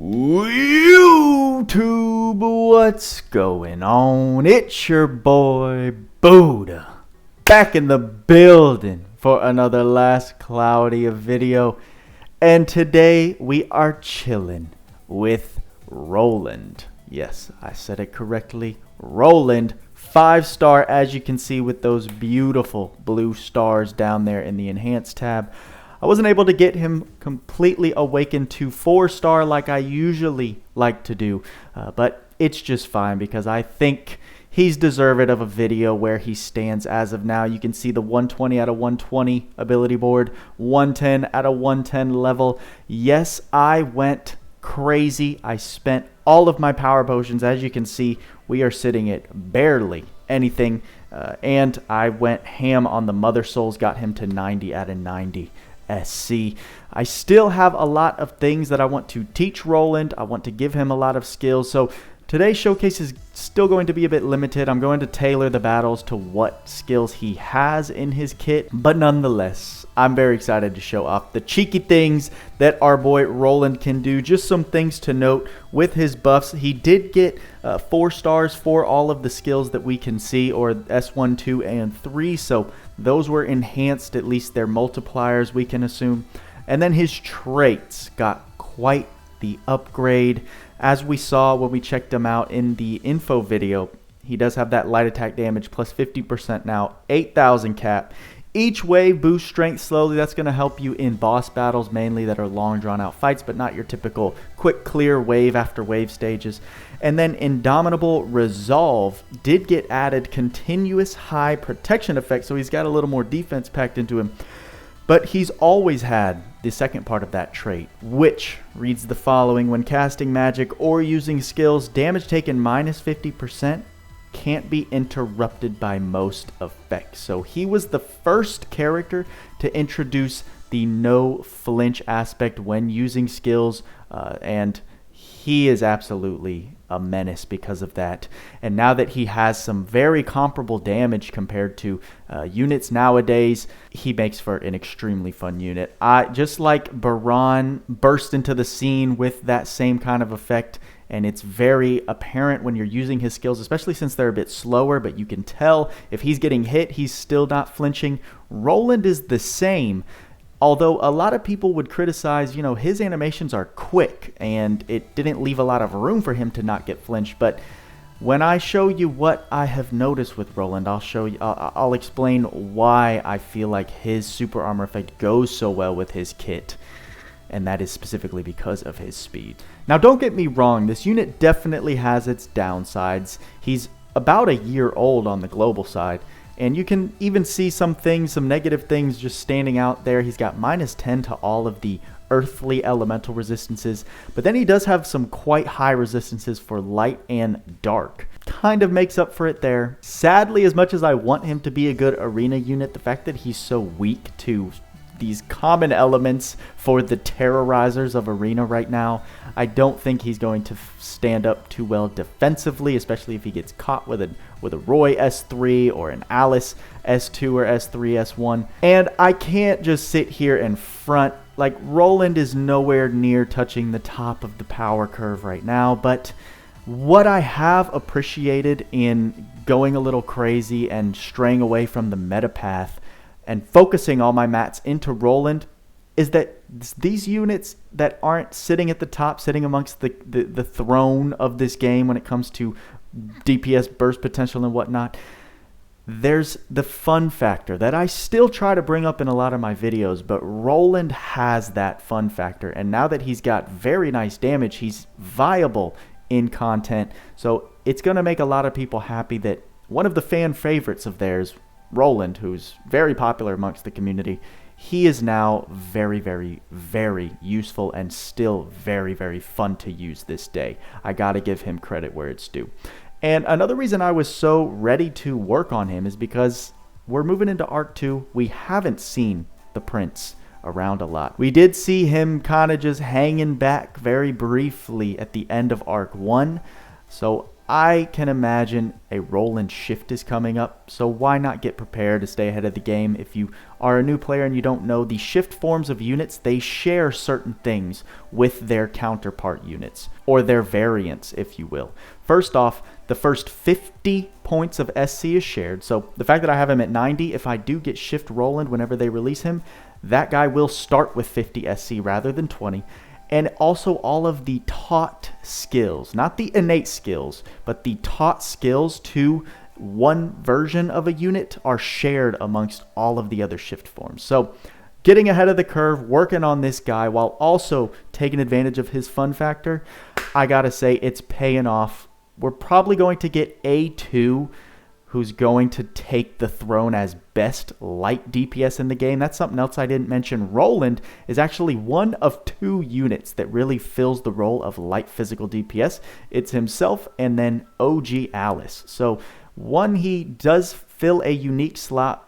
YouTube, what's going on? It's your boy Buddha, back in the building for another Last Cloudia video. And today we are chilling with Roland. Yes, I said it correctly. Roland, 5-star, as you can see with those beautiful blue stars down there in the enhanced tab. I wasn't able to get him completely awakened to 4-star like I usually like to do, but it's just fine because I think he's deserved of a video where he stands as of now. You can see the 120 out of 120 ability board, 110 out of 110 level. Yes, I went crazy. I spent all of my power potions. As you can see, we are sitting at barely anything, and I went ham on the Mother Souls, got him to 90 out of 90. SC. I still have a lot of things that I want to teach Roland. I want to give him a lot of skills. So today's showcase is still going to be a bit limited. I'm going to tailor the battles to what skills he has in his kit. But nonetheless, I'm very excited to show off the cheeky things that our boy Roland can do. Just some things to note with his buffs. He did get 4 stars for all of the skills that we can see, or S1, 2, and 3. So those were enhanced, at least their multipliers we can assume. And then his traits got quite the upgrade. As we saw when we checked him out in the info video, he does have that light attack damage plus 50% now, 8,000 cap. Each wave boosts strength slowly. That's going to help you in boss battles mainly that are long drawn out fights, but not your typical quick clear wave after wave stages. And then Indomitable Resolve did get added continuous high protection effect, so he's got a little more defense packed into him. But he's always had the second part of that trait, which reads the following: when casting magic or using skills, damage taken minus 50% can't be interrupted by most effects. So he was the first character to introduce the no flinch aspect when using skills, and he is absolutely a menace because of that. And now that he has some very comparable damage compared to units nowadays, he makes for an extremely fun unit. Just like Baron burst into the scene with that same kind of effect, and it's very apparent when you're using his skills, especially since they're a bit slower, but you can tell if he's getting hit, he's still not flinching. Roland is the same. Although a lot of people would criticize, his animations are quick and it didn't leave a lot of room for him to not get flinched. But when I show you what I have noticed with Roland, I'll explain why I feel like his super armor effect goes so well with his kit. And that is specifically because of his speed. Now, don't get me wrong, this unit definitely has its downsides. He's about a year old on the global side. And you can even see some negative things just standing out there. He's got minus 10 to all of the earthly elemental resistances. But then he does have some quite high resistances for light and dark. Kind of makes up for it there. Sadly, as much as I want him to be a good arena unit, the fact that he's so weak to these common elements for the terrorizers of arena right now, I don't think he's going to stand up too well defensively, especially if he gets caught with a Roy S3 or an Alice S2 or S3 S1. And I can't just sit here and front like Roland is nowhere near touching the top of the power curve right now. But what I have appreciated in going a little crazy and straying away from the meta path and focusing all my mats into Roland is that these units that aren't sitting at the top, sitting amongst the throne of this game when it comes to DPS burst potential and whatnot, there's the fun factor that I still try to bring up in a lot of my videos, but Roland has that fun factor. And now that he's got very nice damage, he's viable in content. So it's going to make a lot of people happy that one of the fan favorites of theirs, Roland, who's very popular amongst the community, he is now very, very, very useful and still very, very fun to use this day. I gotta give him credit where it's due. And another reason I was so ready to work on him is because we're moving into Arc 2. We haven't seen the Prince around a lot. We did see him kind of just hanging back very briefly at the end of Arc 1. So I can imagine a Roland shift is coming up, so why not get prepared to stay ahead of the game? If you are a new player and you don't know, the shift forms of units, they share certain things with their counterpart units, or their variants, if you will. First off, the first 50 points of SC is shared, so the fact that I have him at 90, if I do get shift Roland whenever they release him, that guy will start with 50 SC rather than 20. And also all of the taught skills, not the innate skills, but the taught skills to one version of a unit are shared amongst all of the other shift forms. So getting ahead of the curve, working on this guy while also taking advantage of his fun factor, I gotta say it's paying off. We're probably going to get A2, who's going to take the throne as best light DPS in the game. That's something else I didn't mention. Roland is actually one of 2 units that really fills the role of light physical DPS. It's himself and then OG Alice. So one, he does fill a unique slot,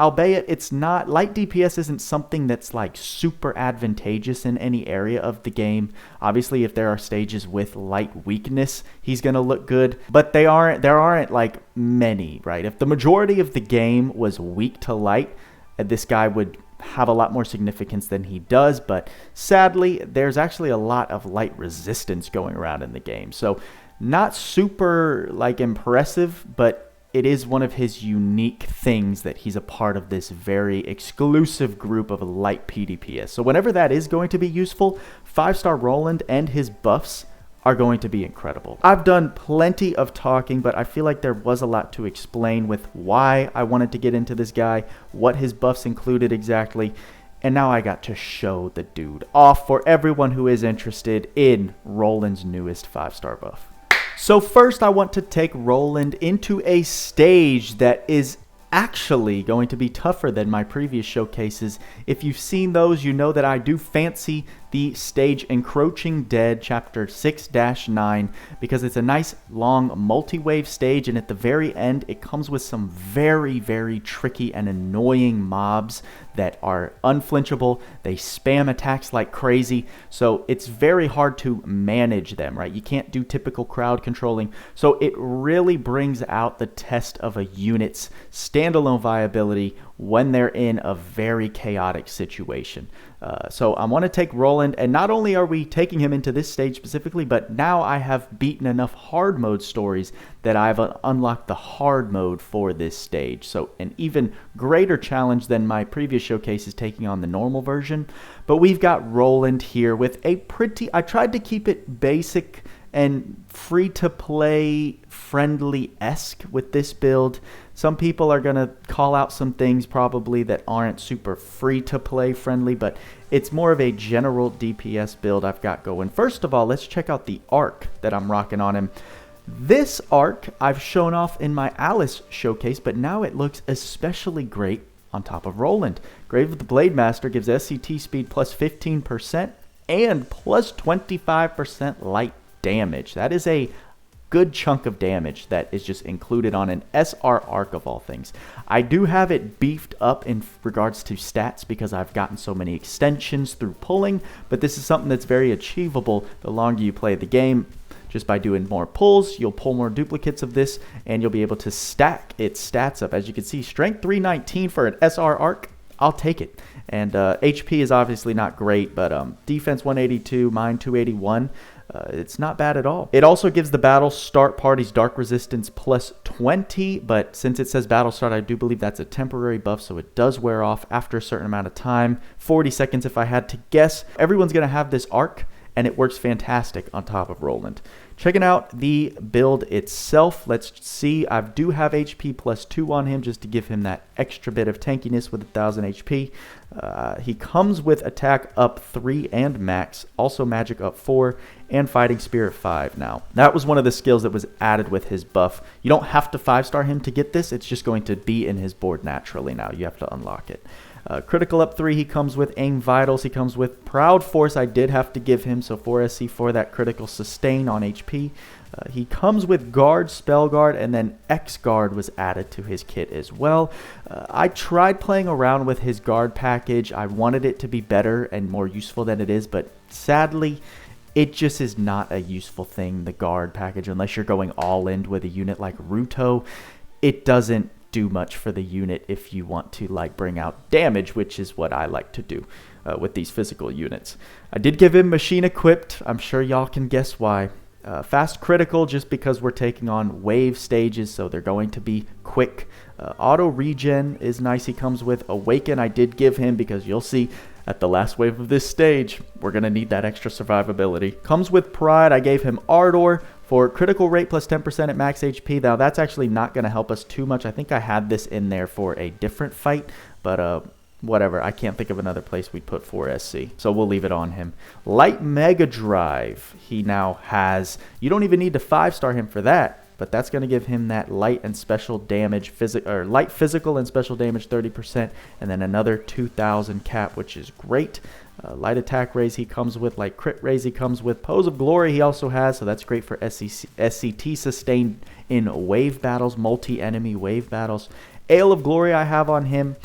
albeit it's not, light DPS isn't something that's like super advantageous in any area of the game. Obviously, if there are stages with light weakness, he's going to look good, but there aren't like many, right? If the majority of the game was weak to light, this guy would have a lot more significance than he does, but sadly, there's actually a lot of light resistance going around in the game. So not super like impressive, but it is one of his unique things that he's a part of this very exclusive group of light PDPS. So whenever that is going to be useful, 5-star Roland and his buffs are going to be incredible. I've done plenty of talking, but I feel like there was a lot to explain with why I wanted to get into this guy, what his buffs included exactly, and now I got to show the dude off for everyone who is interested in Roland's newest 5-star buff. So first I want to take Roland into a stage that is actually going to be tougher than my previous showcases. If you've seen those, you know that I do fancy the stage Encroaching Dead chapter 6-9 because it's a nice long multi-wave stage, and at the very end it comes with some very, very tricky and annoying mobs that are unflinchable. They spam attacks like crazy, so it's very hard to manage them, right? You can't do typical crowd controlling, so it really brings out the test of a unit's standalone viability when they're in a very chaotic situation. So I want to take Roland, and not only are we taking him into this stage specifically, but now I have beaten enough hard mode stories that I've unlocked the hard mode for this stage. So an even greater challenge than my previous showcases taking on the normal version. But we've got Roland here with a pretty, I tried to keep it basic and free-to-play friendly-esque with this build. Some people are going to call out some things probably that aren't super free-to-play friendly, but it's more of a general DPS build I've got going. First of all, let's check out the arc that I'm rocking on him. This arc I've shown off in my Alice showcase, but now it looks especially great on top of Roland. Grave of the Blade Master gives SCT speed plus 15% and plus 25% light damage. That is a good chunk of damage that is just included on an SR arc of all things. I do have it beefed up in regards to stats because I've gotten so many extensions through pulling, but this is something that's very achievable the longer you play the game. Just by doing more pulls, you'll pull more duplicates of this, and you'll be able to stack its stats up. As you can see, strength 319 for an SR arc, I'll take it. And HP is obviously not great, but defense 182, mine 281. It's not bad at all. It also gives the battle start party's dark resistance plus 20, but since it says battle start, I do believe that's a temporary buff, so it does wear off after a certain amount of time. 40 seconds if I had to guess. Everyone's going to have this arc, and it works fantastic on top of Roland. Checking out the build itself, let's see. I do have HP plus 2 on him just to give him that extra bit of tankiness with 1000 HP. He comes with attack up 3 and max, also magic up 4, and fighting spirit 5 now. That was one of the skills that was added with his buff. You don't have to 5-star him to get this. It's just going to be in his board naturally now. You have to unlock it. Critical up 3, he comes with aim vitals, he comes with proud force, I did have to give him, so 4 SC for that critical sustain on HP. He comes with guard, spell guard, and then X guard was added to his kit as well. I tried playing around with his guard package. I wanted it to be better and more useful than it is, but sadly it just is not a useful thing, the guard package, unless you're going all in with a unit like Ruto. It doesn't do much for the unit if you want to like bring out damage, which is what I like to do with these physical units. I did give him machine equipped. I'm sure y'all can guess why. Fast critical, just because we're taking on wave stages, so they're going to be quick. Auto regen is nice. He comes with awaken. I did give him because you'll see at the last wave of this stage we're going to need that extra survivability. Comes with pride. I gave him ardor for critical rate plus 10% at max HP. Now that's actually not going to help us too much. I think I had this in there for a different fight, but whatever. I can't think of another place we'd put 4SC, so we'll leave it on him. Light Mega Drive. He now has, you don't even need to 5-star him for that, but that's going to give him that light and special damage, light physical and special damage 30%, and then another 2,000 cap, which is great. Light attack raise he comes with, light crit raise he comes with, pose of glory he also has, so that's great for SCT sustained in wave battles, multi-enemy wave battles. Ale of Glory I have on him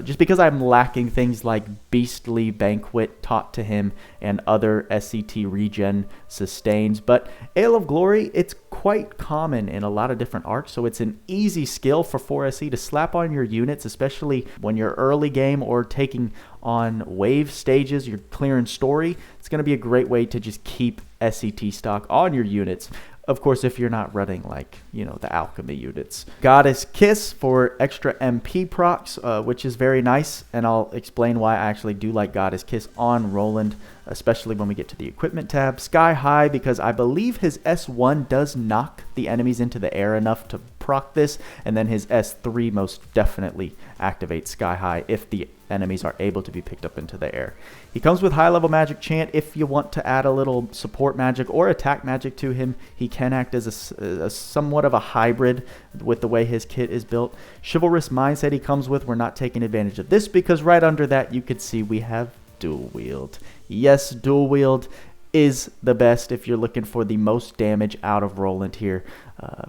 just because I'm lacking things like Beastly Banquet taught to him and other SCT regen sustains. But Ale of Glory, it's quite common in a lot of different arcs, so it's an easy skill for 4SC to slap on your units, especially when you're early game or taking on wave stages, you're clearing story. It's going to be a great way to just keep SCT stock on your units. Of course, if you're not running like, you know, the alchemy units. Goddess Kiss for extra MP procs, which is very nice. And I'll explain why I actually do like Goddess Kiss on Roland, especially when we get to the equipment tab. Sky High, because I believe his S1 does knock the enemies into the air enough to proc this. And then his S3 most definitely activates Sky High if the enemies are able to be picked up into the air. He comes with high level magic chant. If you want to add a little support magic or attack magic to him, he can act as a somewhat of a hybrid with the way his kit is built. Chivalrous mindset he comes with. We're not taking advantage of this because right under that you could see we have dual wield. Yes, dual wield is the best if you're looking for the most damage out of Roland here,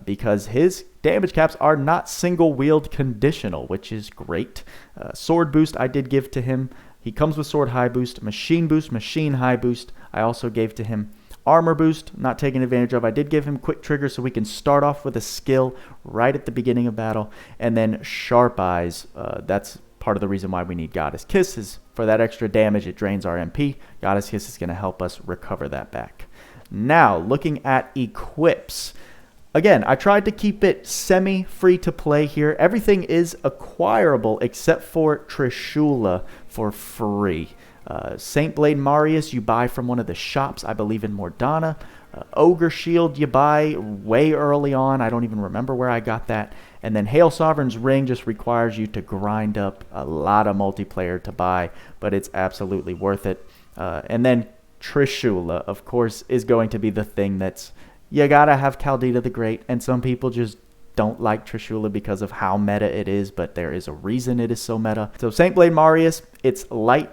because his damage caps are not single wield conditional, which is great. Sword boost I did give to him. He comes with sword high boost, machine high boost. I also gave to him armor boost, not taking advantage of. I did give him quick trigger so we can start off with a skill right at the beginning of battle. And then sharp eyes, that's part of the reason why we need Goddess Kiss, is for that extra damage. It drains our MP. Goddess Kiss is going to help us recover that back. Now, looking at equips. Again, I tried to keep it semi-free to play here. Everything is acquirable except for Trishula for free. Saint Blade Marius you buy from one of the shops, I believe in Mordana. Ogre Shield you buy way early on. I don't even remember where I got that. And then Hail Sovereign's Ring just requires you to grind up a lot of multiplayer to buy, but it's absolutely worth it. And then Trishula, of course, is going to be the thing that's, you gotta have Cloudia the Great, and some people just don't like Trishula because of how meta it is, but there is a reason it is so meta. So Saint Blade Marius, it's light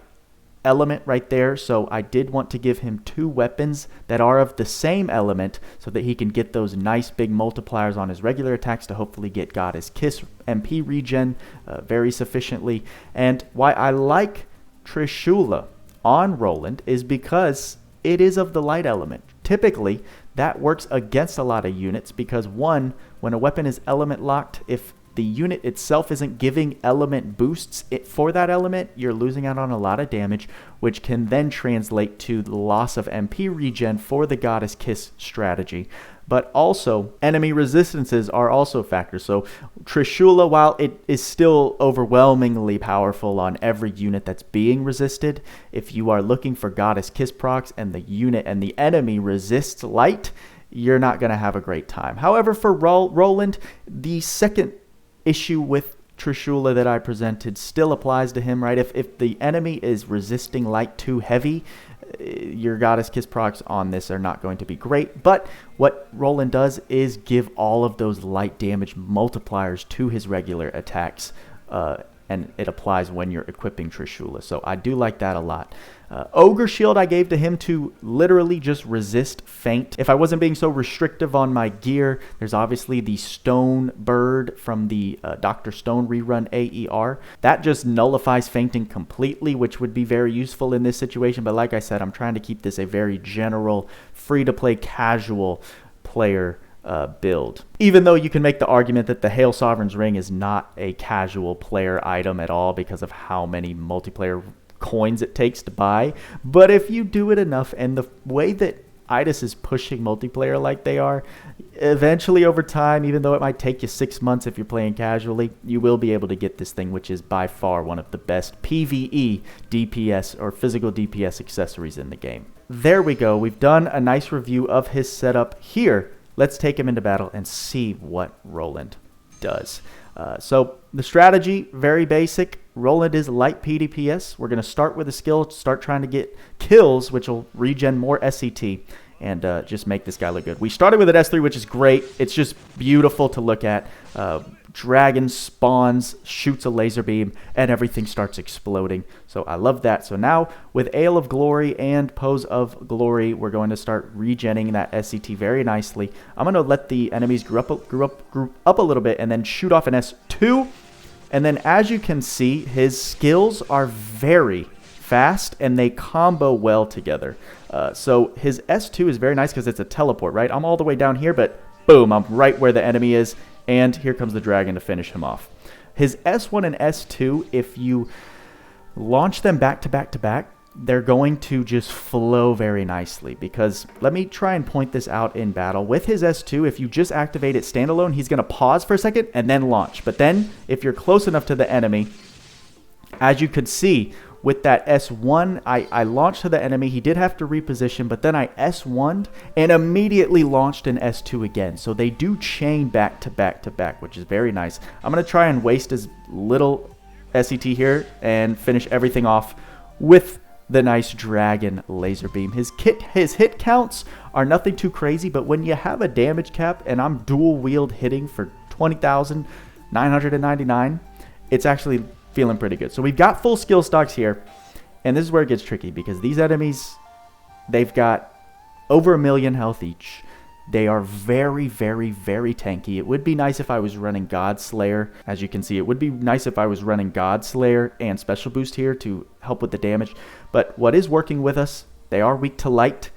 element right there, so I did want to give him 2 weapons that are of the same element so that he can get those nice big multipliers on his regular attacks to hopefully get Goddess Kiss MP regen very sufficiently. And why I like Trishula on Roland is because it is of the light element. Typically, that works against a lot of units because, one, when a weapon is element locked, if the unit itself isn't giving element boosts for that element, you're losing out on a lot of damage, which can then translate to the loss of MP regen for the Goddess Kiss strategy. But also, enemy resistances are also factors. So Trishula, while it is still overwhelmingly powerful on every unit that's being resisted, if you are looking for Goddess Kiss procs and the unit and the enemy resists light, you're not going to have a great time. However, for Roland, the second issue with Trishula that I presented still applies to him, right? If the enemy is resisting light too heavy, your Goddess Kiss procs on this are not going to be great. But what Roland does is give all of those light damage multipliers to his regular attacks and it applies when you're equipping Trishula. So I do like that a lot. Ogre Shield I gave to him to literally just resist feint. If I wasn't being so restrictive on my gear, there's obviously the Stone Bird from the Dr. Stone rerun AER. That just nullifies feinting completely, which would be very useful in this situation. But like I said, I'm trying to keep this a very general, free-to-play, casual player build. Even though you can make the argument that the Hail Sovereign's Ring is not a casual player item at all because of how many multiplayer coins it takes to buy. But if you do it enough, and the way that Idis is pushing multiplayer like they are, eventually over time, even though it might take you 6 months if you're playing casually, you will be able to get this thing, which is by far one of the best PVE DPS or physical DPS accessories in the game. There we go. We've done a nice review of his setup here. Let's take him into battle and see what Roland does. So the strategy, very basic. Roland is light PDPS. We're going to start with a skill, start trying to get kills, which will regen more SCT, and just make this guy look good. We started with an S3, which is great. It's just beautiful to look at. Dragon spawns, shoots a laser beam, and everything starts exploding. So I love that. So now with Ale of Glory and Pose of Glory, we're going to start regenning that SCT very nicely. I'm going to let the enemies group up a little bit and then shoot off an S2. And then as you can see, his skills are very fast and they combo well together. So his S2 is very nice because it's a teleport, right? I'm all the way down here, but boom, I'm right where the enemy is. And here comes the dragon to finish him off. His S1 and S2, if you launch them back to back to back, they're going to just flow very nicely. Because let me try and point this out in battle. With his S2, if you just activate it standalone, he's going to pause for a second and then launch. But then, if you're close enough to the enemy, as you could see, with that S1, I launched to the enemy. He did have to reposition, but then I S1'd and immediately launched an S2 again. So they do chain back to back to back, which is very nice. I'm going to try and waste as little SCT here and finish everything off with the nice dragon laser beam. His hit counts are nothing too crazy, but when you have a damage cap and I'm dual wield hitting for 20,999, it's actually feeling pretty good. So we've got full skill stocks here, and this is where it gets tricky because these enemies, they've got over 1 million health each. They are very, very, very tanky. It would be nice if I was running Godslayer. As you can see, it would be nice if I was running Godslayer and Special Boost here to help with the damage. But what is working with us, they are weak to light.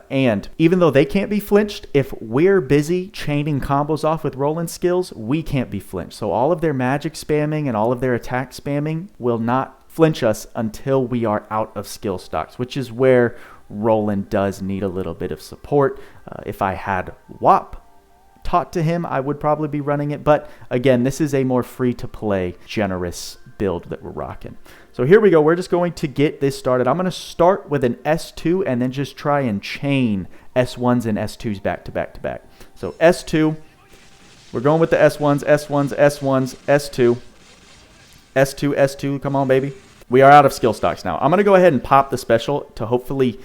And even though they can't be flinched, if we're busy chaining combos off with Roland skills, we can't be flinched. So all of their magic spamming and all of their attack spamming will not flinch us until we are out of skill stocks, which is where Roland does need a little bit of support. If I had WAP taught to him, I would probably be running it. But again, this is a more free-to-play, generous build that we're rocking. So here we go. We're just going to get this started. I'm going to start with an S2 and then just try and chain S1s and S2s back to back to back. So S2, we're going with the S1s, S1s, S1s, S2, S2, S2. Come on, baby. We are out of skill stocks now. I'm going to go ahead and pop the special to hopefully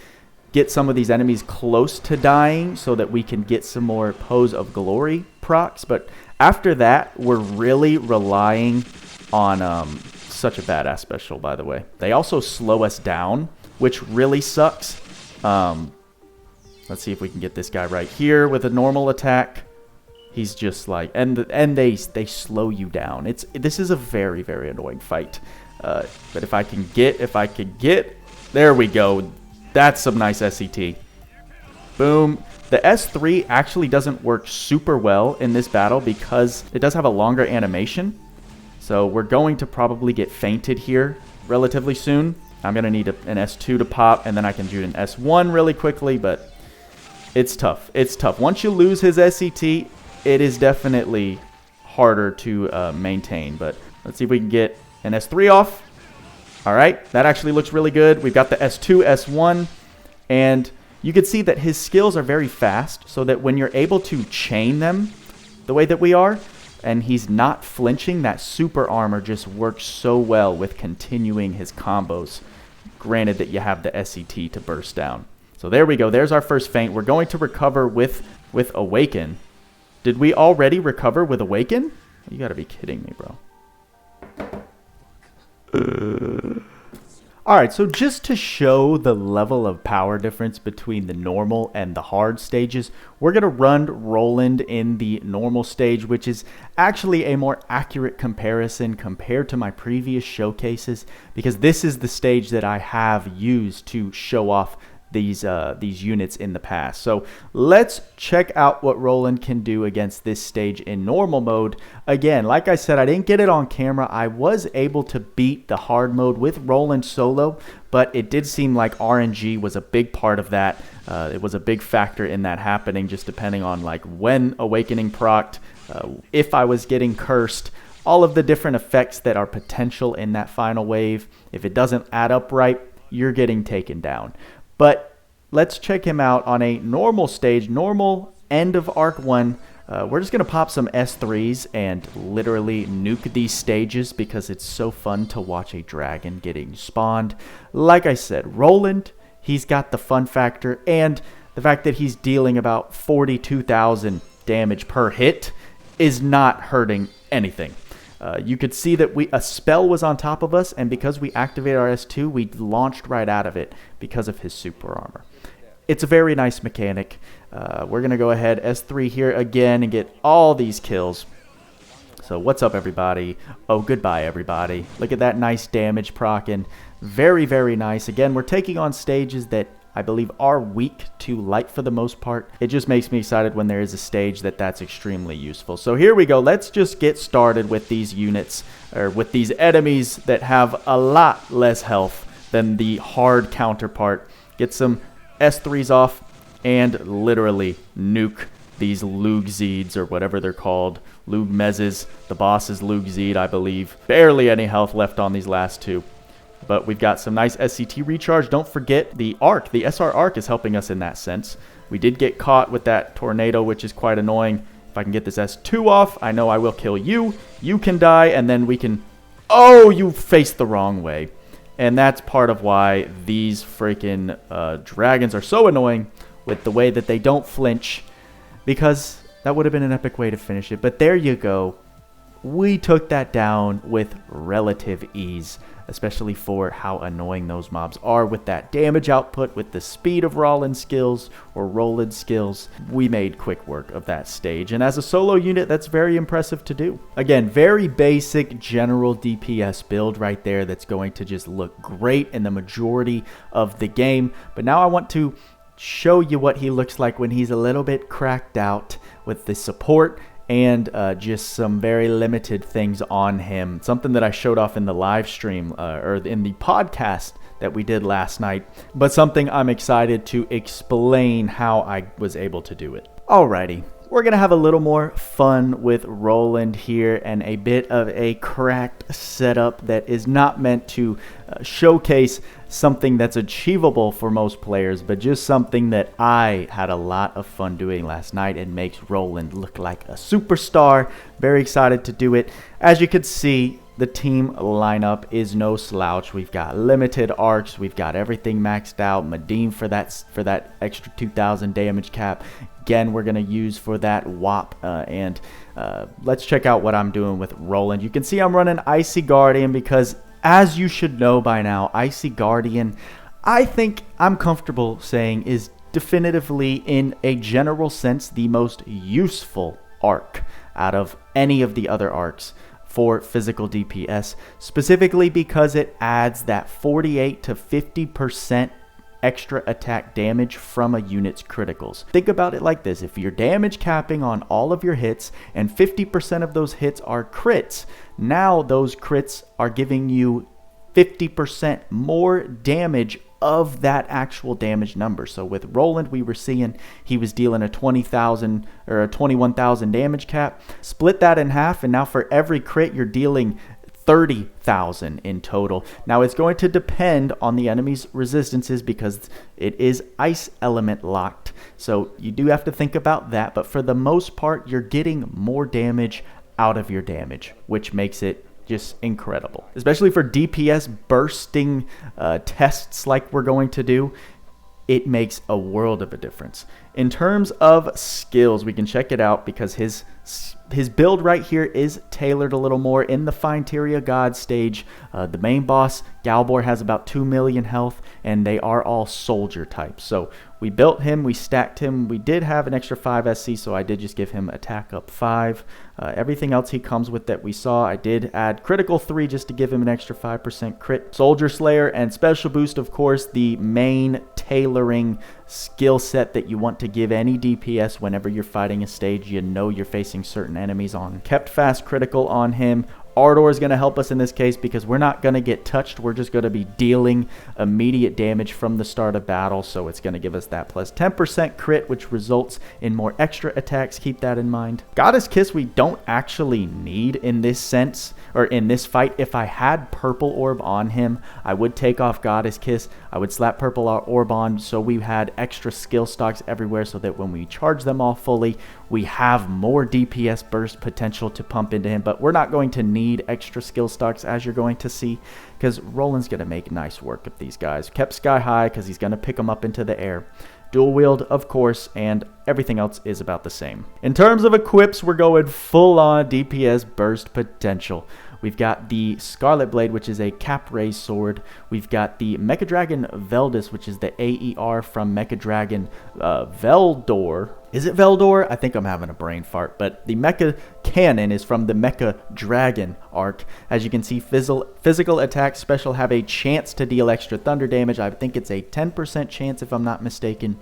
get some of these enemies close to dying so that we can get some more Pose of Glory procs. But after that, we're really relying on such a badass special, by the way. They also slow us down, which really sucks. Let's see if we can get this guy right here with a normal attack. He's just like, and they slow you down. This is a very, very annoying fight. But if I could get, there we go. That's some nice SCT. Boom. The S3 actually doesn't work super well in this battle because it does have a longer animation. So we're going to probably get feinted here relatively soon. I'm going to need an S2 to pop, and then I can shoot an S1 really quickly, but it's tough. It's tough. Once you lose his SCT, it is definitely harder to maintain. But let's see if we can get an S3 off. All right, that actually looks really good. We've got the S2, S1, and you can see that his skills are very fast, so that when you're able to chain them the way that we are, and he's not flinching, that super armor just works so well with continuing his combos, granted that you have the SCT to burst down. So there we go. There's our first feint. We're going to recover with Awaken. Did we already recover with Awaken? You gotta be kidding me, bro. Alright, so just to show the level of power difference between the normal and the hard stages, we're going to run Roland in the normal stage, which is actually a more accurate comparison compared to my previous showcases, because this is the stage that I have used to show off these units in the past. So let's check out what Roland can do against this stage in normal mode. Again, like I said, I didn't get it on camera. I was able to beat the hard mode with Roland solo, but it did seem like RNG was a big part of that. It was a big factor in that happening, just depending on like when Awakening procced, if I was getting cursed, all of the different effects that are potential in that final wave. If it doesn't add up right, you're getting taken down. But let's check him out on a normal stage, normal end of Arc 1. We're just going to pop some S3s and literally nuke these stages because it's so fun to watch a dragon getting spawned. Like I said, Roland, he's got the fun factor and the fact that he's dealing about 42,000 damage per hit is not hurting anything. You could see that a spell was on top of us, and because we activated our S2, we launched right out of it because of his super armor. It's a very nice mechanic. We're going to go ahead S3 here again and get all these kills. So what's up, everybody? Oh, goodbye, everybody. Look at that nice damage proccing. Very, very nice. Again, we're taking on stages that I believe are weak to light for the most part. It just makes me excited when there is a stage that's extremely useful. So here we go. Let's just get started with these units, or with these enemies that have a lot less health than the hard counterpart. Get some S3s off and literally nuke these Lugzeeds, or whatever they're called. Lugmezes. The boss is Lugzeed, I believe. Barely any health left on these last two. But we've got some nice SCT recharge. Don't forget the arc. The SR arc is helping us in that sense. We did get caught with that tornado, which is quite annoying. If I can get this S2 off, I know I will kill you. You can die, and then we can... Oh, you faced the wrong way. And that's part of why these freaking dragons are so annoying with the way that they don't flinch, because that would have been an epic way to finish it. But there you go. We took that down with relative ease, especially for how annoying those mobs are with that damage output, with the speed of Roland's skills or Roland's skills. We made quick work of that stage, and as a solo unit, that's very impressive to do. Again, very basic general DPS build right there that's going to just look great in the majority of the game. But now I want to show you what he looks like when he's a little bit cracked out with the support and just some very limited things on him. Something that I showed off in the live stream or in the podcast that we did last night, but something I'm excited to explain how I was able to do it. Alrighty, we're going to have a little more fun with Roland here and a bit of a cracked setup that is not meant to showcase something that's achievable for most players, but just something that I had a lot of fun doing last night and makes Roland look like a superstar. Very excited to do it. As you can see, the team lineup is no slouch. We've got limited arcs, we've got everything maxed out. Medivh for that extra 2,000 damage cap. Again, we're going to use for that WAP, and let's check out what I'm doing with Roland. You can see I'm running Icy Guardian because, as you should know by now, Icy Guardian, I think I'm comfortable saying, is definitively, in a general sense, the most useful arc out of any of the other arcs for physical DPS, specifically because it adds that 48 to 50% extra attack damage from a unit's criticals. Think about it like this: if you're damage capping on all of your hits and 50% of those hits are crits, now those crits are giving you 50% more damage of that actual damage number. So with Roland, we were seeing he was dealing a 20,000 or a 21,000 damage cap. Split that in half, and now for every crit you're dealing 30,000 in total. Now it's going to depend on the enemy's resistances because it is ice element locked, so you do have to think about that, but for the most part you're getting more damage out of your damage, which makes it just incredible, especially for DPS bursting tests like we're going to do. it makes a world of a difference. In terms of skills, we can check it out because his build right here is tailored a little more. In the Finteria God stage, the main boss, Galbor, has about 2 million health, and they are all soldier types. So we built him, we stacked him. We did have an extra 5 SC, so I did just give him attack up 5. Everything else he comes with that we saw, I did add critical 3 just to give him an extra 5% crit. Soldier Slayer and special boost, of course, the main tailoring skill set that you want to give any DPS whenever you're fighting a stage you know you're facing certain enemies on. Kept fast critical on him. Ardor is going to help us in this case because we're not going to get touched. We're just going to be dealing immediate damage from the start of battle, so it's going to give us that plus 10% crit, which results in more extra attacks. Keep that in mind. Goddess Kiss we don't actually need in this sense, or in this fight. If I had Purple Orb on him, I would take off Goddess Kiss. I would slap Purple Orb on so we had extra skill stocks everywhere so that when we charge them all fully, we have more DPS burst potential to pump into him. But we're not going to need extra skill stocks, as you're going to see, because Roland's going to make nice work of these guys. Kept sky high because he's going to pick them up into the air. Dual wield, of course, and everything else is about the same. In terms of equips, we're going full on DPS burst potential. We've got the Scarlet Blade, which is a cap raise sword. We've got the Mecha Dragon Veldus, which is the AER from Mecha Dragon Veldor. Is it Veldor? I think I'm having a brain fart. But the Mecha Cannon is from the Mecha Dragon arc. As you can see, physical attack special have a chance to deal extra thunder damage. I think it's a 10% chance if I'm not mistaken.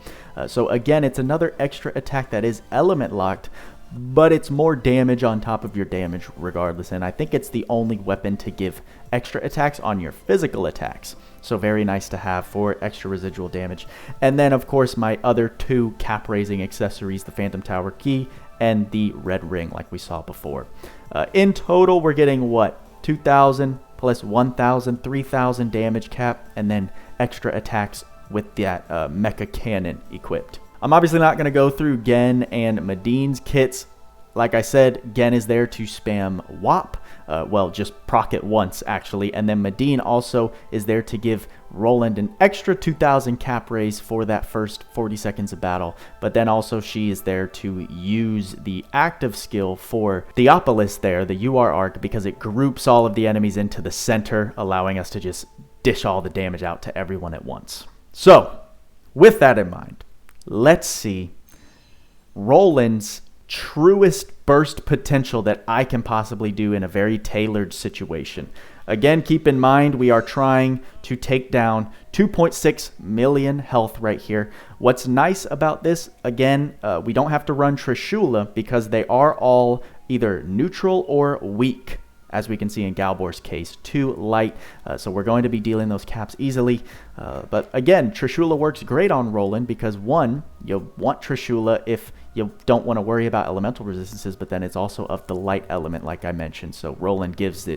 So again, it's another extra attack that is element locked, but it's more damage on top of your damage regardless, and I think it's the only weapon to give extra attacks on your physical attacks. So very nice to have for extra residual damage. And then of course my other 2 cap raising accessories, the Phantom Tower Key and the Red Ring like we saw before. In total we're getting what? 2,000 plus 1,000, 3,000 damage cap, and then extra attacks with that Mecha Cannon equipped. I'm obviously not going to go through Gen and Madine's kits. Like I said, Gen is there to spam WAP. Well, just proc it once, actually. And then Madine also is there to give Roland an extra 2,000 cap raise for that first 40 seconds of battle. But then also she is there to use the active skill for Theopolis there, the UR arc, because it groups all of the enemies into the center, allowing us to just dish all the damage out to everyone at once. So, with that in mind, let's see Roland's truest burst potential that I can possibly do in a very tailored situation. Again, keep in mind we are trying to take down 2.6 million health right here. What's nice about this, again, we don't have to run Trishula because they are all either neutral or weak. As we can see in Galbor's case, 2 light, so we're going to be dealing those caps easily. But again, Trishula works great on Roland because 1, you want Trishula if you don't want to worry about elemental resistances, but then it's also of the light element like I mentioned, so Roland gives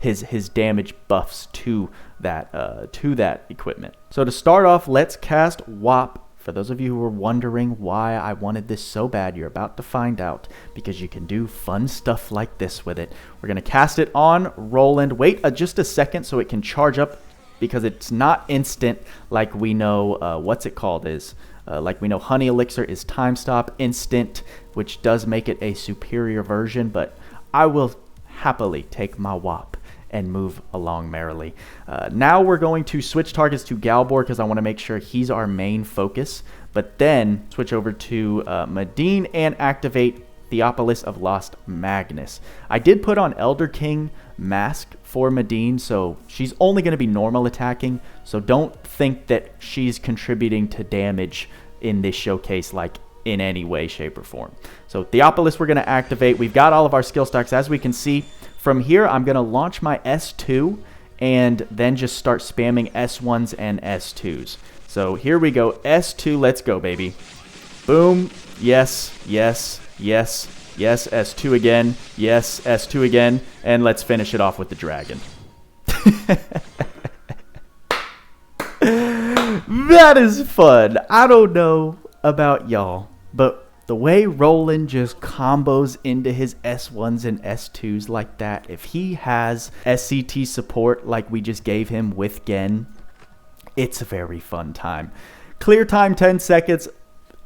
his damage buffs to that equipment. So to start off, let's cast WAP. For those of you who are wondering why I wanted this so bad, you're about to find out, because you can do fun stuff like this with it. We're going to cast it on Roland. Wait just a second so it can charge up, because it's not instant like we know, what's it called is. Like we know Honey Elixir is time stop instant, which does make it a superior version, but I will happily take my WAP and move along merrily. Now we're going to switch targets to Galbor because I want to make sure he's our main focus, but then switch over to Madine and activate Theopolis of Lost Magnus. I did put on Elder King Mask for Madine, so she's only going to be normal attacking, so don't think that she's contributing to damage in this showcase like in any way, shape, or form. So Theopolis we're going to activate. We've got all of our skill stocks. As we can see, from here I'm going to launch my S2 and then just start spamming S1s and S2s. So here we go. S2, let's go, baby. Boom. Yes, yes, yes, yes. S2 again. Yes, S2 again. And let's finish it off with the dragon. That is fun. I don't know about y'all, but the way Roland just combos into his S1s and S2s like that, if he has SCT support like we just gave him with Gen, it's a very fun time. Clear time 10 seconds.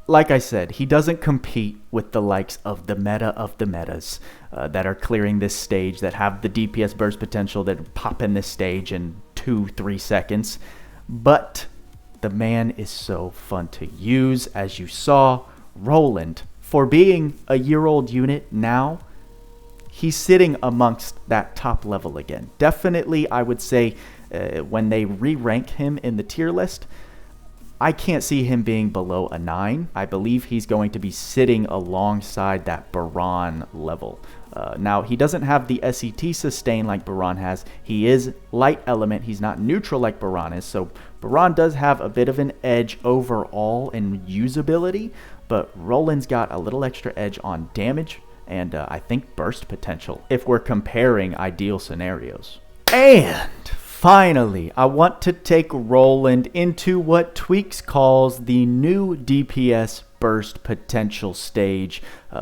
Like I said, he doesn't compete with the likes of the meta of the metas that are clearing this stage, that have the DPS burst potential, that pop in this stage in 2-3 seconds. But the man is so fun to use. As you saw, Roland, for being a year-old unit now, he's sitting amongst that top level again. Definitely, I would say, when they re-rank him in the tier list, I can't see him being below a 9. I believe he's going to be sitting alongside that Baron level. Now, he doesn't have the SET sustain like Baron has. He is light element. He's not neutral like Baron is. So Baron does have a bit of an edge overall in usability, but Roland's got a little extra edge on damage and I think burst potential if we're comparing ideal scenarios. And finally, I want to take Roland into what Tweaks calls the new DPS burst potential stage.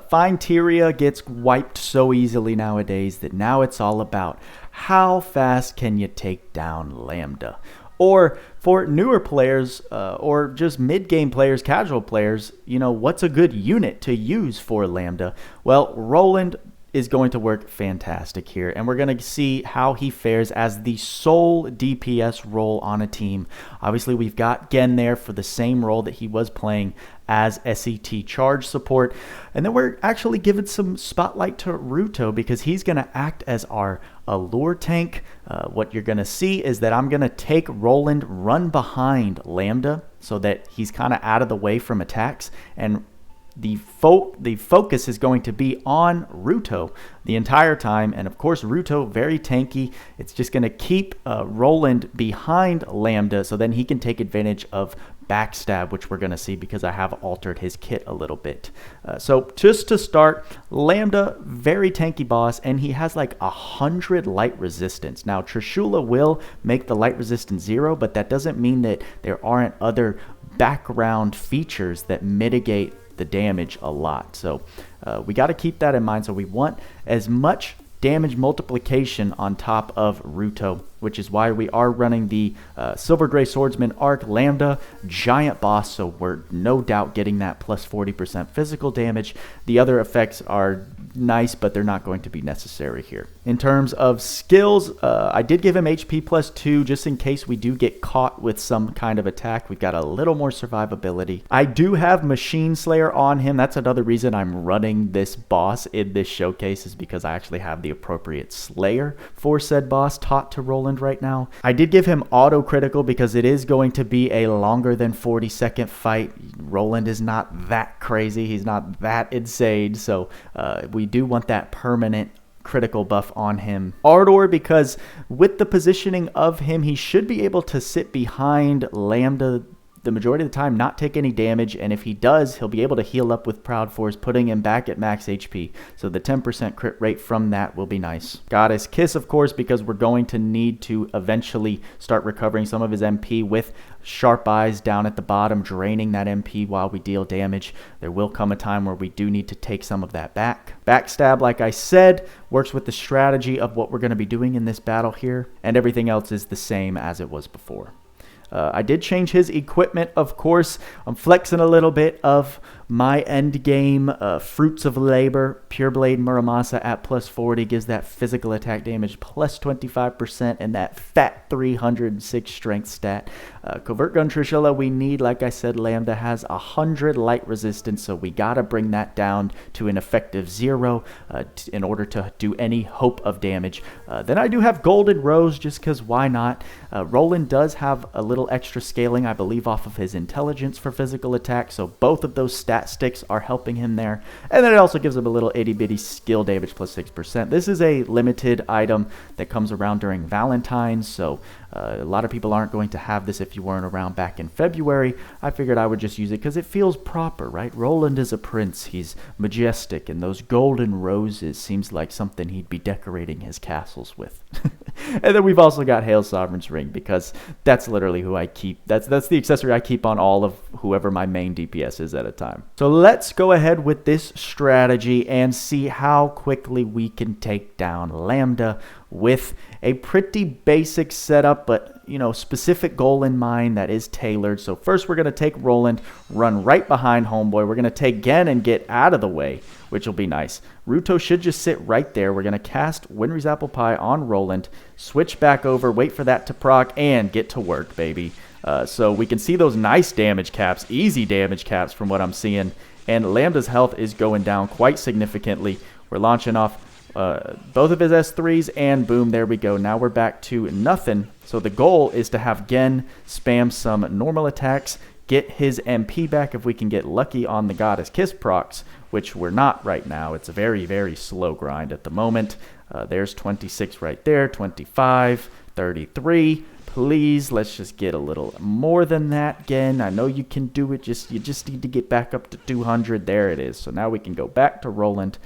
Fine Tyria gets wiped so easily nowadays that now it's all about how fast can you take down Lambda. Or for newer players or just mid-game players, casual players, you know, what's a good unit to use for Lambda? Well, Roland is going to work fantastic here, and we're going to see how he fares as the sole DPS role on a team. Obviously, we've got Gen there for the same role that he was playing as SET charge support, and then we're actually giving some spotlight to Ruto because he's going to act as our allure tank. What you're going to see is that I'm going to take Roland, run behind Lambda so that he's kind of out of the way from attacks, and the focus is going to be on Ruto the entire time. And of course, Ruto, very tanky. It's just going to keep Roland behind Lambda so then he can take advantage of backstab, which we're going to see because I have altered his kit a little bit. So just to start, Lambda, very tanky boss, and he has like 100 light resistance. Now, Trishula will make the light resistance 0, but that doesn't mean that there aren't other background features that mitigate the damage a lot. So we got to keep that in mind. So we want as much damage multiplication on top of Ruto, which is why we are running the Silver Gray Swordsman Arc Lambda giant boss, so we're no doubt getting that plus 40% physical damage. The other effects are nice, but they're not going to be necessary here. In terms of skills, I did give him HP plus 2 just in case we do get caught with some kind of attack. We've got a little more survivability. I do have Machine Slayer on him. That's another reason I'm running this boss in this showcase, is because I actually have the appropriate Slayer for said boss taught to Roland right now. I did give him auto critical because it is going to be a longer than 40-second fight. Roland is not that crazy. He's not that insane. So we do want that permanent critical buff on him. Ardor, because with the positioning of him, he should be able to sit behind Lambda the majority of the time, not take any damage, and if he does, he'll be able to heal up with Proud Force, putting him back at max HP. So the 10% crit rate from that will be nice. Goddess Kiss, of course, because we're going to need to eventually start recovering some of his MP with Sharp Eyes down at the bottom, draining that MP while we deal damage. There will come a time where we do need to take some of that back. Backstab, like I said, works with the strategy of what we're going to be doing in this battle here, and everything else is the same as it was before. I did change his equipment, of course. I'm flexing a little bit of my end game Fruits of Labor. Pure Blade Muramasa at plus 40 gives that physical attack damage plus 25% and that fat 306 strength stat. Covert Gun Trishula we need, like I said, Lambda has 100 light resistance, so we gotta bring that down to an effective 0 in order to do any hope of damage. Then I do have Golden Rose just because why not? Roland does have a little extra scaling, I believe, off of his intelligence for physical attack, so both of those stat sticks are helping him there. And then it also gives him a little itty bitty skill damage plus 6%. This is a limited item that comes around during Valentine's, so a lot of people aren't going to have this if you weren't around back in February. I figured I would just use it because it feels proper, right? Roland is a prince. He's majestic, and those golden roses seems like something he'd be decorating his castles with. And then we've also got Hail Sovereign's Ring, because that's literally who I keep. That's the accessory I keep on all of whoever my main DPS is at a time. So let's go ahead with this strategy and see how quickly we can take down Lambda with a pretty basic setup, but, you know, specific goal in mind that is tailored. So first we're going to take Roland, run right behind Homeboy. We're going to take Gen and get out of the way, which will be nice. Ruto should just sit right there. We're going to cast Winry's Apple Pie on Roland, switch back over, wait for that to proc, and get to work, baby. So we can see those nice damage caps, easy damage caps from what I'm seeing. And Lambda's health is going down quite significantly. We're launching off both of his S3s, and boom, there we go. Now we're back to nothing. So the goal is to have Gen spam some normal attacks, get his MP back if we can get lucky on the Goddess Kiss procs, which we're not right now. It's a very, very slow grind at the moment. There's 26 right there, 25, 33. Please, let's just get a little more than that, Gen. I know you can do it. You just need to get back up to 200. There it is. So now we can go back to Roland,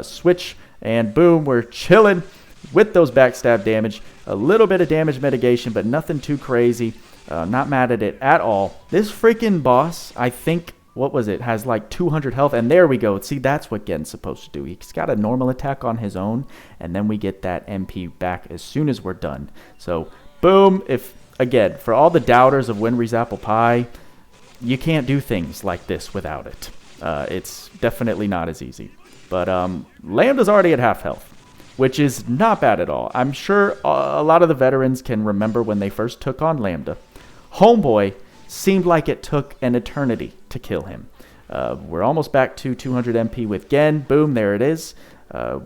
switch, and boom, we're chilling with those backstab damage. A little bit of damage mitigation, but nothing too crazy. Not mad at it at all. This freaking boss, I think, what was it, has like 200 health, and there we go. See, that's what Gen's supposed to do. He's got a normal attack on his own, and then we get that MP back as soon as we're done. So boom. If, again, for all the doubters of Winry's Apple Pie, you can't do things like this without it. It's definitely not as easy. But Lambda's already at half health, which is not bad at all. I'm sure a lot of the veterans can remember when they first took on Lambda. Homeboy seemed like it took an eternity to kill him. We're almost back to 200 MP with Gen. Boom, there it is.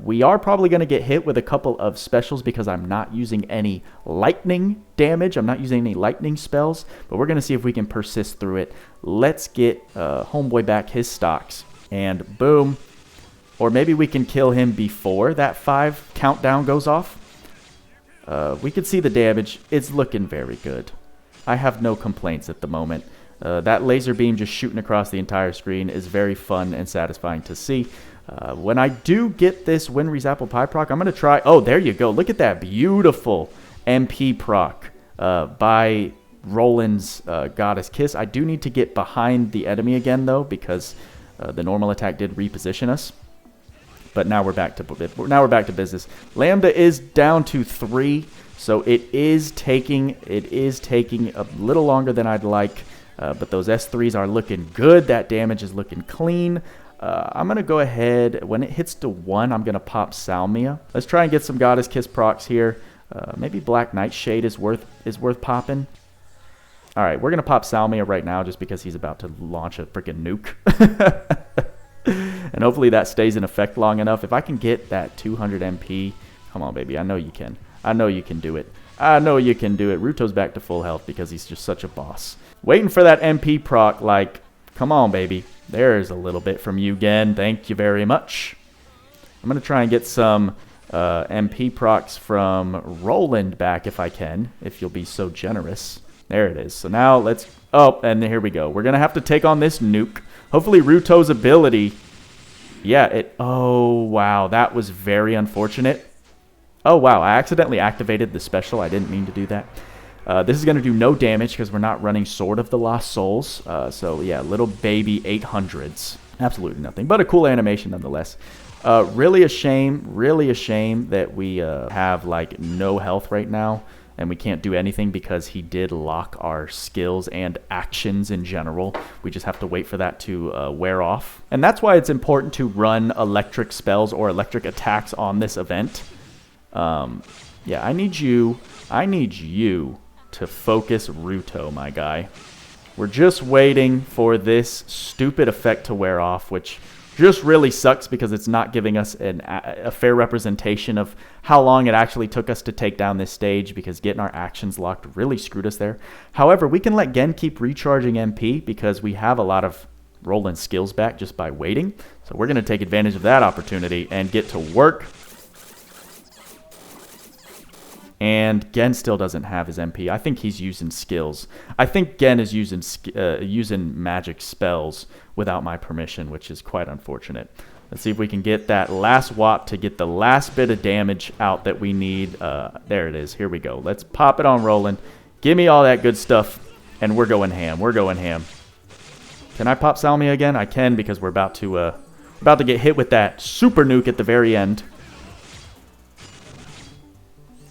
We are probably going to get hit with a couple of specials because I'm not using any lightning damage. I'm not using any lightning spells, but we're going to see if we can persist through it. Let's get Homeboy back his stocks, and boom. Or maybe we can kill him before that 5 countdown goes off. We can see the damage. It's looking very good. I have no complaints at the moment. That laser beam just shooting across the entire screen is very fun and satisfying to see. When I do get this Winry's Apple Pie proc, I'm going to try... Oh, there you go. Look at that beautiful MP proc by Roland's Goddess Kiss. I do need to get behind the enemy again, though, because the normal attack did reposition us. But now we're back to business. Lambda is down to 3, so it is taking a little longer than I'd like. But those S3s are looking good. That damage is looking clean. I'm going to go ahead. When it hits to 1, I'm going to pop Salmia. Let's try and get some Goddess Kiss procs here. Maybe Black Nightshade is worth popping. All right, we're going to pop Salmia right now just because he's about to launch a freaking nuke. And hopefully that stays in effect long enough. If I can get that 200 MP, come on, baby. I know you can. I know you can do it. I know you can do it. Ruto's back to full health because he's just such a boss. Waiting for that MP proc, like, come on, baby. There's a little bit from you, Gen. Thank you very much. I'm going to try and get some MP procs from Roland back if I can, if you'll be so generous. There it is. So now let's... Oh, and here we go. We're going to have to take on this nuke. Hopefully Ruto's ability... Yeah, it... Oh, wow. That was very unfortunate. Oh, wow. I accidentally activated the special. I didn't mean to do that. This is going to do no damage because we're not running Sword of the Lost Souls. So, yeah, little baby 800s. Absolutely nothing, but a cool animation nonetheless. Really a shame that we have, like, no health right now. And we can't do anything because he did lock our skills and actions in general. We just have to wait for that to wear off. And that's why it's important to run electric spells or electric attacks on this event. Yeah, I need you to focus Ruto, my guy. We're just waiting for this stupid effect to wear off, which just really sucks because it's not giving us a fair representation of how long it actually took us to take down this stage, because getting our actions locked really screwed us there. However, we can let Gen keep recharging MP because we have a lot of Roland skills back just by waiting. So we're going to take advantage of that opportunity and get to work. And Gen still doesn't have his MP. I think he's using skills. I think Gen is using magic spells without my permission, which is quite unfortunate. Let's see if we can get that last whop to get the last bit of damage out that we need. There it is. Here we go. Let's pop it on Roland. Give me all that good stuff, and we're going ham. We're going ham. Can I pop Salmia again? I can, because we're about to get hit with that super nuke at the very end.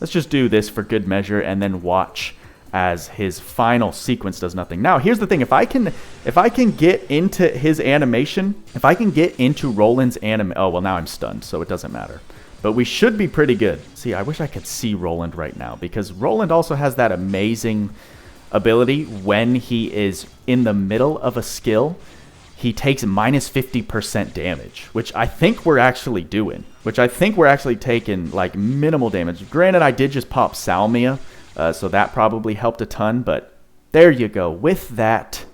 let's just do this for good measure and then watch as his final sequence does nothing. Now, here's the thing. If I can get into his animation, if I can get into Roland's oh, well, now I'm stunned, so it doesn't matter. But we should be pretty good. See, I wish I could see Roland right now, because Roland also has that amazing ability when he is in the middle of a skill. He takes minus 50% damage, which I think we're actually doing. Which I think we're actually taking, like, minimal damage. Granted, I did just pop Salmia, so that probably helped a ton. But there you go. With that,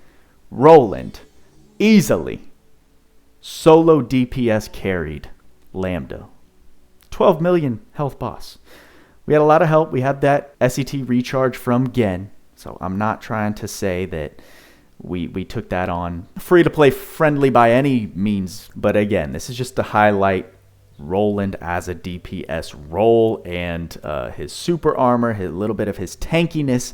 Roland easily solo DPS carried Lambda. 12 million health boss. We had a lot of help. We had that SET recharge from Gen. So I'm not trying to say that we took that on free to play friendly by any means. But again, this is just to highlight Roland as a DPS role and his super armor, a little bit of his tankiness.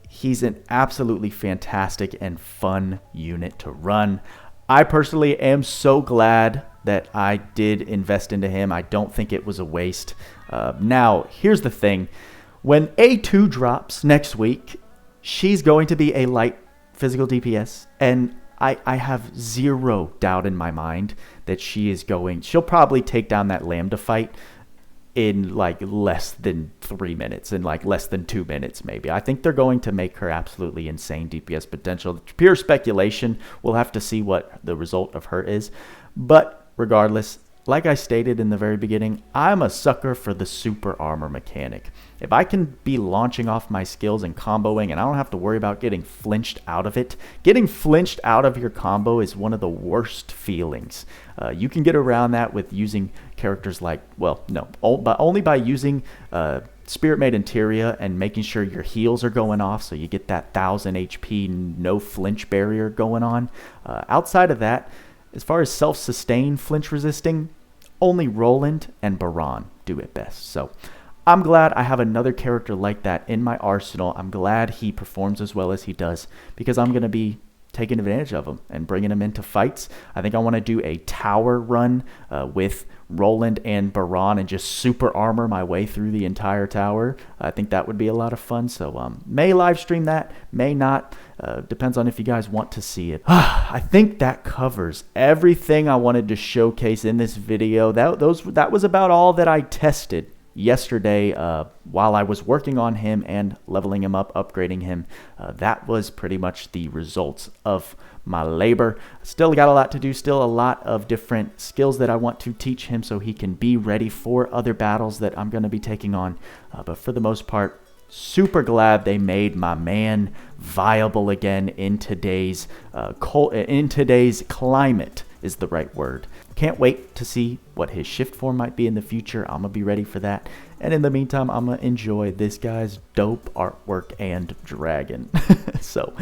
He's an absolutely fantastic and fun unit to run. I personally am so glad that I did invest into him. I don't think it was a waste. Now, here's the thing. When A2 drops next week, she's going to be a light physical DPS, and I have zero doubt in my mind that she'll probably take down that Lambda fight in like less than 3 minutes, in like less than 2 minutes maybe. I think they're going to make her absolutely insane DPS potential. Pure speculation. We'll have to see what the result of her is. But regardless, like I stated in the very beginning, I'm a sucker for the super armor mechanic. If I can be launching off my skills and comboing and I don't have to worry about getting flinched out of it, getting flinched out of your combo is one of the worst feelings. You can get around that with using characters like, well, no, but only by using Spirit Maiden Tyria and making sure your heals are going off so you get that 1000 HP no flinch barrier going on. Outside of that, as far as self-sustain flinch resisting, only Roland and Baron do it best. So I'm glad I have another character like that in my arsenal. I'm glad he performs as well as he does, because I'm going to be taking advantage of him and bringing him into fights. I think I want to do a tower run with Roland and Baron and just super armor my way through the entire tower. I think that would be a lot of fun. So may live stream that, may not. Depends on if you guys want to see it. I think that covers everything I wanted to showcase in this video. That was about all that I tested yesterday while I was working on him and leveling him up, upgrading him. That was pretty much the results of my labor. Still got a lot to do, still a lot of different skills that I want to teach him so he can be ready for other battles that I'm going to be taking on. But for the most part, super glad they made my man viable again in today's climate is the right word. Can't wait to see what his shift form might be in the future. I'm going to be ready for that. And in the meantime, I'm going to enjoy this guy's dope artwork and dragon. So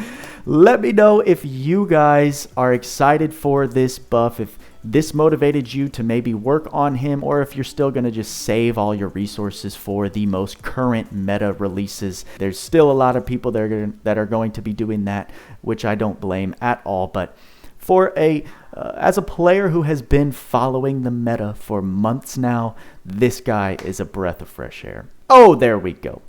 let me know if you guys are excited for this buff, if this motivated you to maybe work on him, or if you're still going to just save all your resources for the most current meta releases. There's still a lot of people that are going to be doing that, which I don't blame at all. But for as a player who has been following the meta for months now, this guy is a breath of fresh air. Oh, there we go.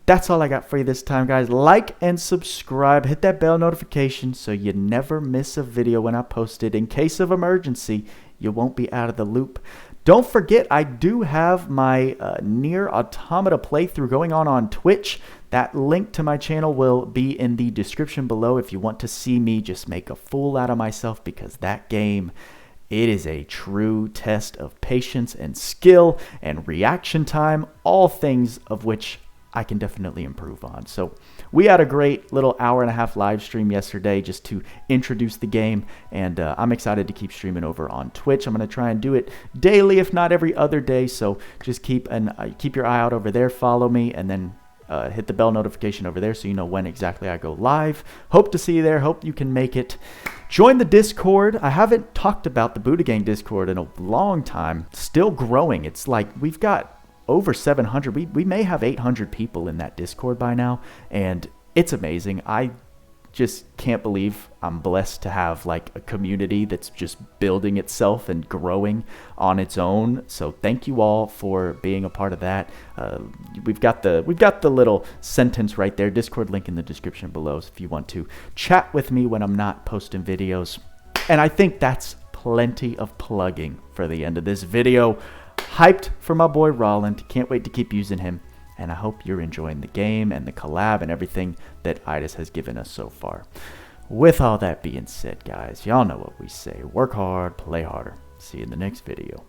That's all I got for you this time, guys. Like and subscribe. Hit that bell notification so you never miss a video when I post it. In case of emergency, you won't be out of the loop. Don't forget, I do have my Nier Automata playthrough going on Twitch. That link to my channel will be in the description below if you want to see me just make a fool out of myself, because that game, it is a true test of patience and skill and reaction time, all things of which I can definitely improve on. So we had a great little hour-and-a-half live stream yesterday just to introduce the game, and I'm excited to keep streaming over on Twitch. I'm going to try and do it daily, if not every other day, so just keep your eye out over there. Follow me, and then hit the bell notification over there so you know when exactly I go live. Hope to see you there. Hope you can make it. Join the Discord. I haven't talked about the Buddha Gang Discord in a long time. Still growing. It's like we've got over 700. We may have 800 people in that Discord by now, and it's amazing. just can't believe I'm blessed to have like a community that's just building itself and growing on its own. So thank you all for being a part of that. We've got the little sentence right there, Discord link in the description below, so if you want to chat with me when I'm not posting videos. And I think that's plenty of plugging for the end of this video. Hyped for my boy Roland, can't wait to keep using him. And I hope you're enjoying the game and the collab and everything that Idis has given us so far. With all that being said, guys, y'all know what we say. Work hard, play harder. See you in the next video.